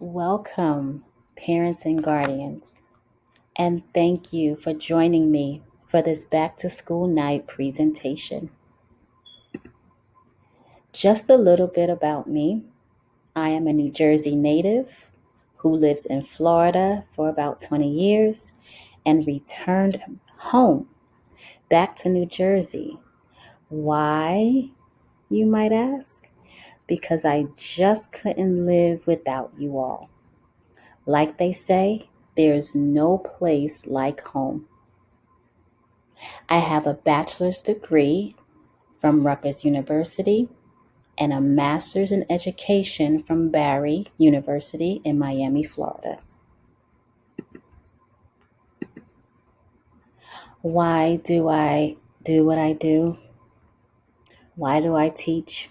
Welcome, parents and guardians, and thank you for joining me for this back to school night presentation. Just a little bit about me. I am a New Jersey native who lived in Florida for about 20 years and returned home back to New Jersey. Why, you might ask? Because I just couldn't live without you all. Like they say, there's no place like home. I have a bachelor's degree from Rutgers University and a master's in education from Barry University in Miami, Florida. Why do I do what I do? Why do I teach?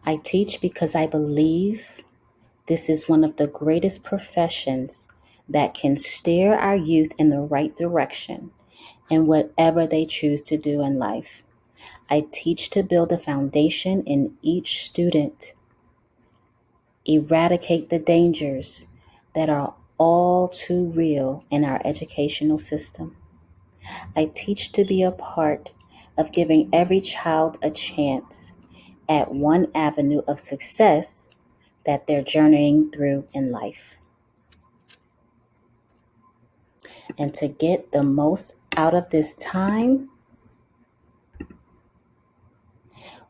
I teach because I believe this is one of the greatest professions that can steer our youth in the right direction in whatever they choose to do in life. I teach to build a foundation in each student, eradicate the dangers that are all too real in our educational system. I teach to be a part of giving every child a chance at one avenue of success that they're journeying through in life. And to get the most out of this time,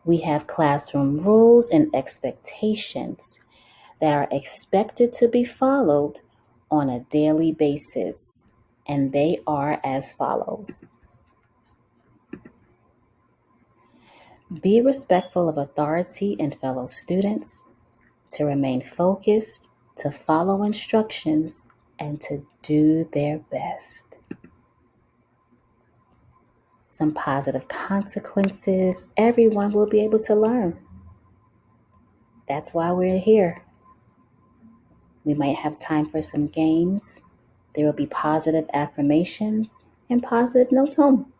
we have classroom rules and expectations that are expected to be followed on a daily basis, and they are as follows. Be respectful of authority and fellow students, to remain focused, to follow instructions, and to do their best. Some positive consequences everyone will be able to learn. That's why we're here. We might have time for some games. There will be positive affirmations and positive notes home.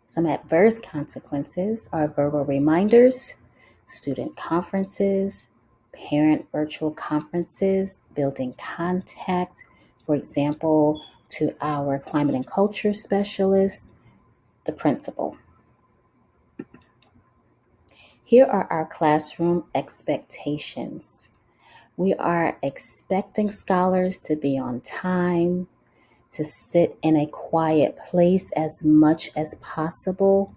Some adverse consequences are verbal reminders, student conferences, parent virtual conferences, building contact, for example, to our climate and culture specialist, the principal. Here are our classroom expectations. We are expecting scholars to be on time, to sit in a quiet place as much as possible.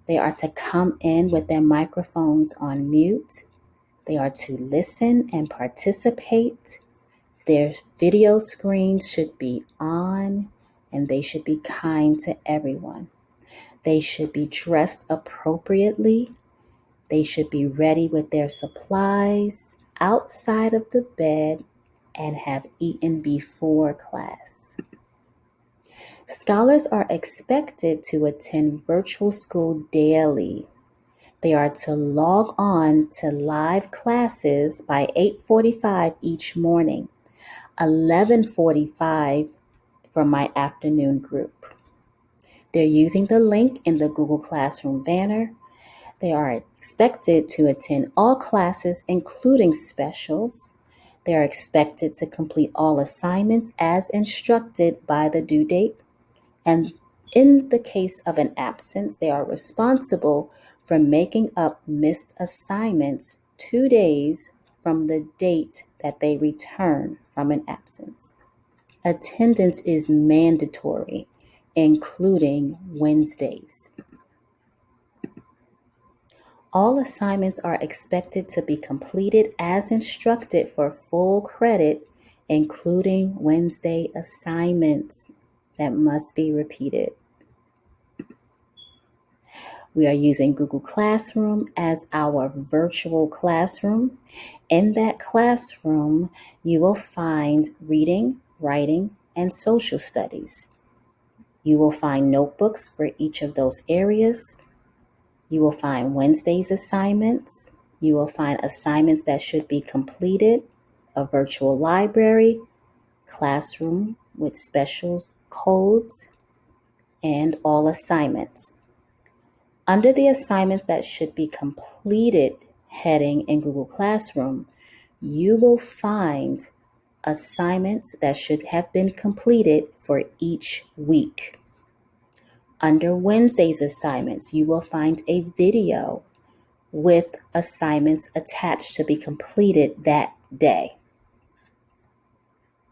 They are to come in with their microphones on mute. They are to listen and participate. Their video screens should be on, and they should be kind to everyone. They should be dressed appropriately. They should be ready with their supplies outside of the bed and have eaten before class. Scholars are expected to attend virtual school daily. They are to log on to live classes by 8:45 each morning, 11:45 for my afternoon group. They're using the link in the Google Classroom banner. They are expected to attend all classes, including specials. They are expected to complete all assignments as instructed by the due date. And in the case of an absence, they are responsible for making up missed assignments 2 days from the date that they return from an absence. Attendance is mandatory, including Wednesdays. All assignments are expected to be completed as instructed for full credit, including Wednesday assignments that must be repeated. We are using Google Classroom as our virtual classroom. In that classroom, you will find reading, writing, and social studies. You will find notebooks for each of those areas. You will find Wednesday's assignments. You will find assignments that should be completed, a virtual library, classroom with special codes, and all assignments. Under the assignments that should be completed heading in Google Classroom, you will find assignments that should have been completed for each week. Under Wednesday's assignments, you will find a video with assignments attached to be completed that day.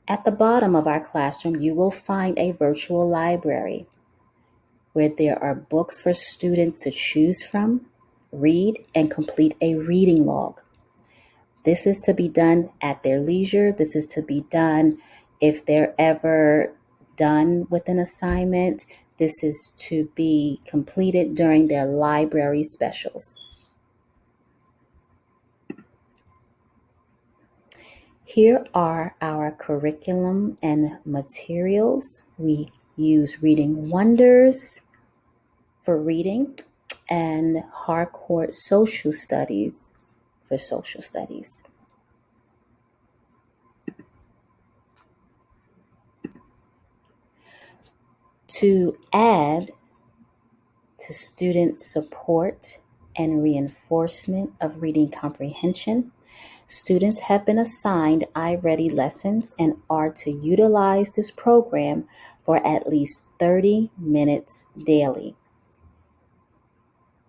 At the bottom of our classroom, you will find a virtual library where there are books for students to choose from, read, and complete a reading log. This is to be done at their leisure. This is to be done if they're ever done with an assignment. This is to be completed during their library specials. Here are our curriculum and materials. We use Reading Wonders for reading and Harcourt Social Studies for social studies. To add to student support and reinforcement of reading comprehension, students have been assigned iReady lessons and are to utilize this program for at least 30 minutes daily.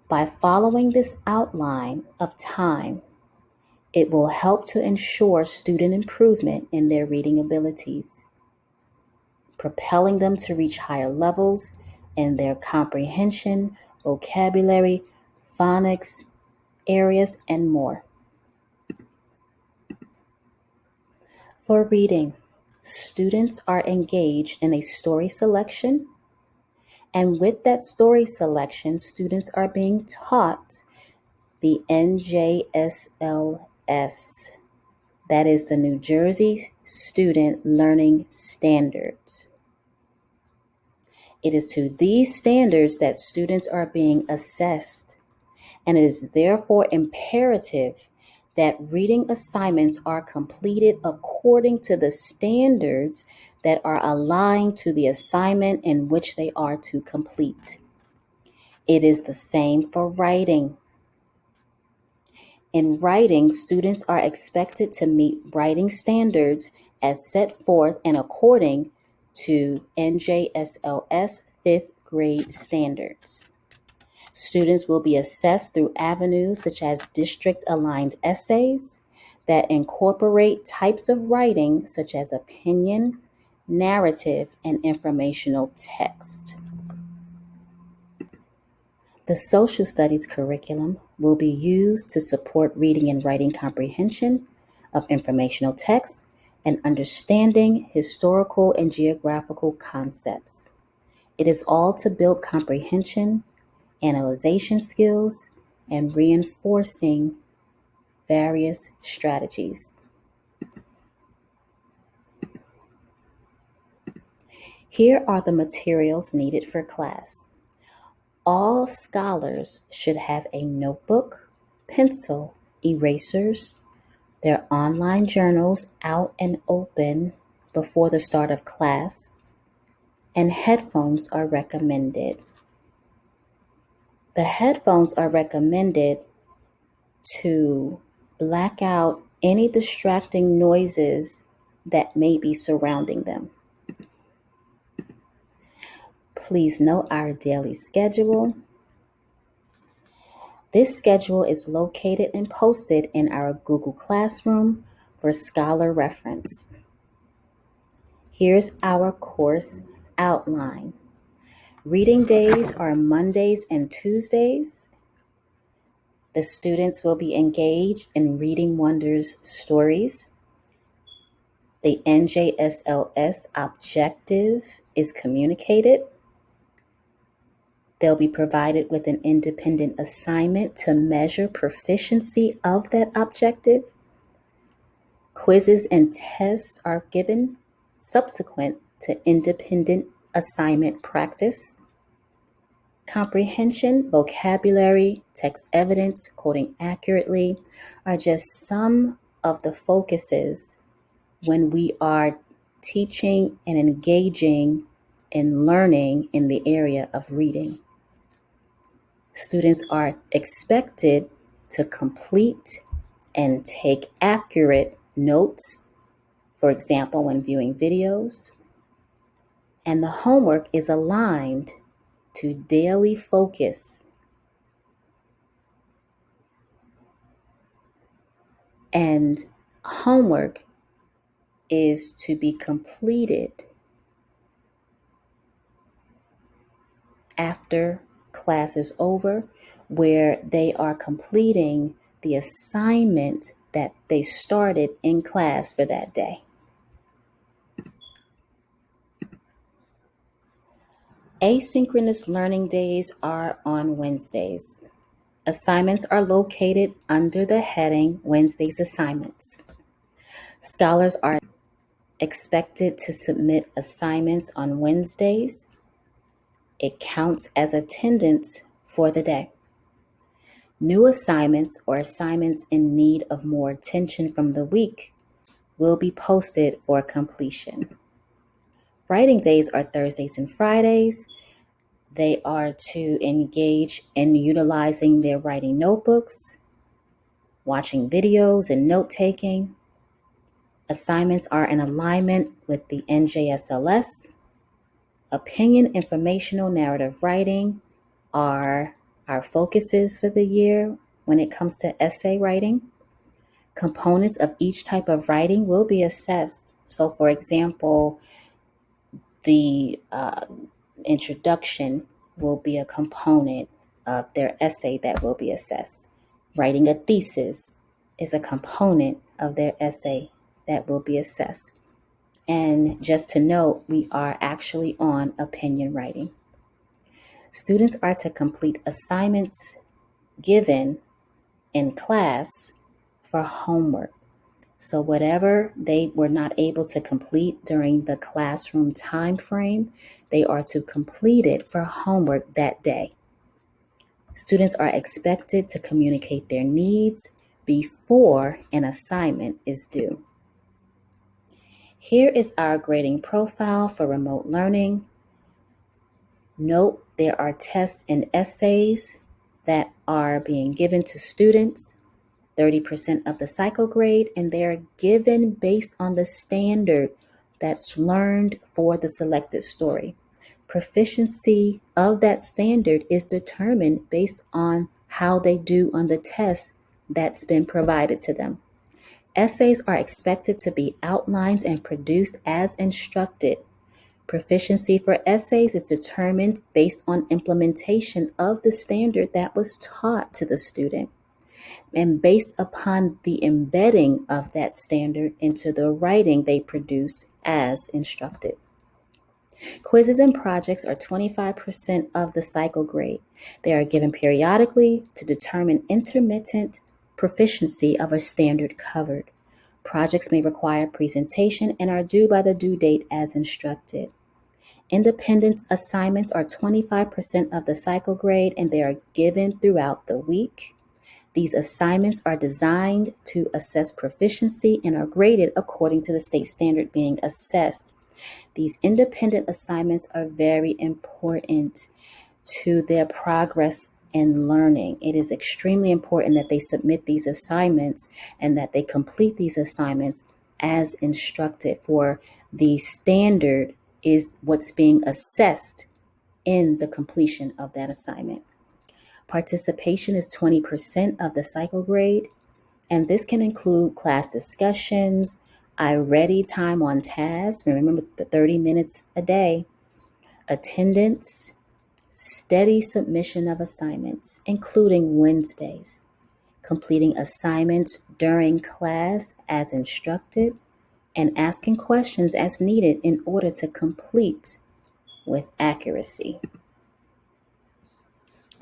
By following this outline of time, it will help to ensure student improvement in their reading abilities, propelling them to reach higher levels in their comprehension, vocabulary, phonics areas, and more. For reading, students are engaged in a story selection, and with that story selection, students are being taught the NJSLS, that is the New Jersey Student Learning Standards. It is to these standards that students are being assessed, and it is therefore imperative that reading assignments are completed according to the standards that are aligned to the assignment in which they are to complete. It is the same for writing. In writing, students are expected to meet writing standards as set forth and according to NJSLS 5th grade standards. Students will be assessed through avenues such as district-aligned essays that incorporate types of writing such as opinion, narrative, and informational text. The social studies curriculum will be used to support reading and writing comprehension of informational text and understanding historical and geographical concepts. It is all to build comprehension, analyzation skills, and reinforcing various strategies. Here are the materials needed for class. All scholars should have a notebook, pencil, erasers, their online journals out and open before the start of class, and headphones are recommended. The headphones are recommended to black out any distracting noises that may be surrounding them. Please note our daily schedule. This schedule is located and posted in our Google Classroom for scholar reference. Here's our course outline. Reading days are Mondays and Tuesdays. The students will be engaged in Reading Wonders stories. The NJSLS objective is communicated. They'll be provided with an independent assignment to measure proficiency of that objective. Quizzes and tests are given subsequent to independent assignment practice. Comprehension, vocabulary, text evidence, quoting accurately are just some of the focuses when we are teaching and engaging in learning in the area of reading. Students are expected to complete and take accurate notes, for example, when viewing videos. And the homework is aligned to daily focus. And homework is to be completed after class is over, where they are completing the assignment that they started in class for that day. Asynchronous learning days are on Wednesdays. Assignments are located under the heading Wednesday's Assignments. Scholars are expected to submit assignments on Wednesdays. It counts as attendance for the day. New assignments or assignments in need of more attention from the week will be posted for completion. Writing days are Thursdays and Fridays. They are to engage in utilizing their writing notebooks, watching videos, and note-taking. Assignments are in alignment with the NJSLS. Opinion, informational, narrative writing are our focuses for the year when it comes to essay writing. Components of each type of writing will be assessed. So, for example, the introduction will be a component of their essay that will be assessed. Writing a thesis is a component of their essay that will be assessed. And just to note, we are actually on opinion writing. Students are to complete assignments given in class for homework. So whatever they were not able to complete during the classroom time frame, they are to complete it for homework that day. Students are expected to communicate their needs before an assignment is due. Here is our grading profile for remote learning. Note there are tests and essays that are being given to students, 30% of the cycle grade, and they are given based on the standard that's learned for the selected story. Proficiency of that standard is determined based on how they do on the test that's been provided to them. Essays are expected to be outlined and produced as instructed. Proficiency for essays is determined based on implementation of the standard that was taught to the student and based upon the embedding of that standard into the writing they produce as instructed. Quizzes and projects are 25% of the cycle grade. They are given periodically to determine intermittent proficiency of a standard covered. Projects may require presentation and are due by the due date as instructed. Independent assignments are 25% of the cycle grade and they are given throughout the week. These assignments are designed to assess proficiency and are graded according to the state standard being assessed. These independent assignments are very important to their progress in learning. It is extremely important that they submit these assignments and that they complete these assignments as instructed, for the standard is what's being assessed in the completion of that assignment. Participation is 20% of the cycle grade, and this can include class discussions, iReady time on task, remember the 30 minutes a day, attendance, steady submission of assignments, including Wednesdays, completing assignments during class as instructed, and asking questions as needed in order to complete with accuracy.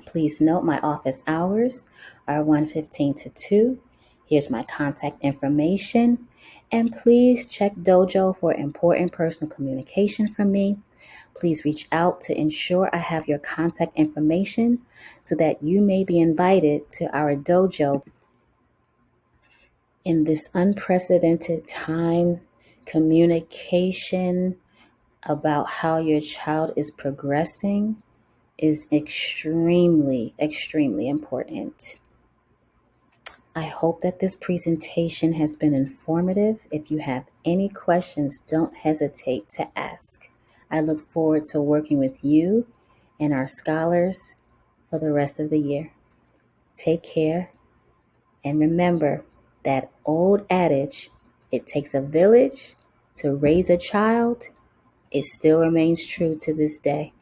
Please note my office hours are 1:15 to 2. Here's my contact information. And please check Dojo for important personal communication from me. Please reach out to ensure I have your contact information so that you may be invited to our dojo. In this unprecedented time, communication about how your child is progressing is extremely, extremely important. I hope that this presentation has been informative. If you have any questions, don't hesitate to ask. I look forward to working with you and our scholars for the rest of the year. Take care, and remember that old adage, it takes a village to raise a child. It still remains true to this day.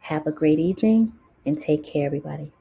Have a great evening and take care, everybody.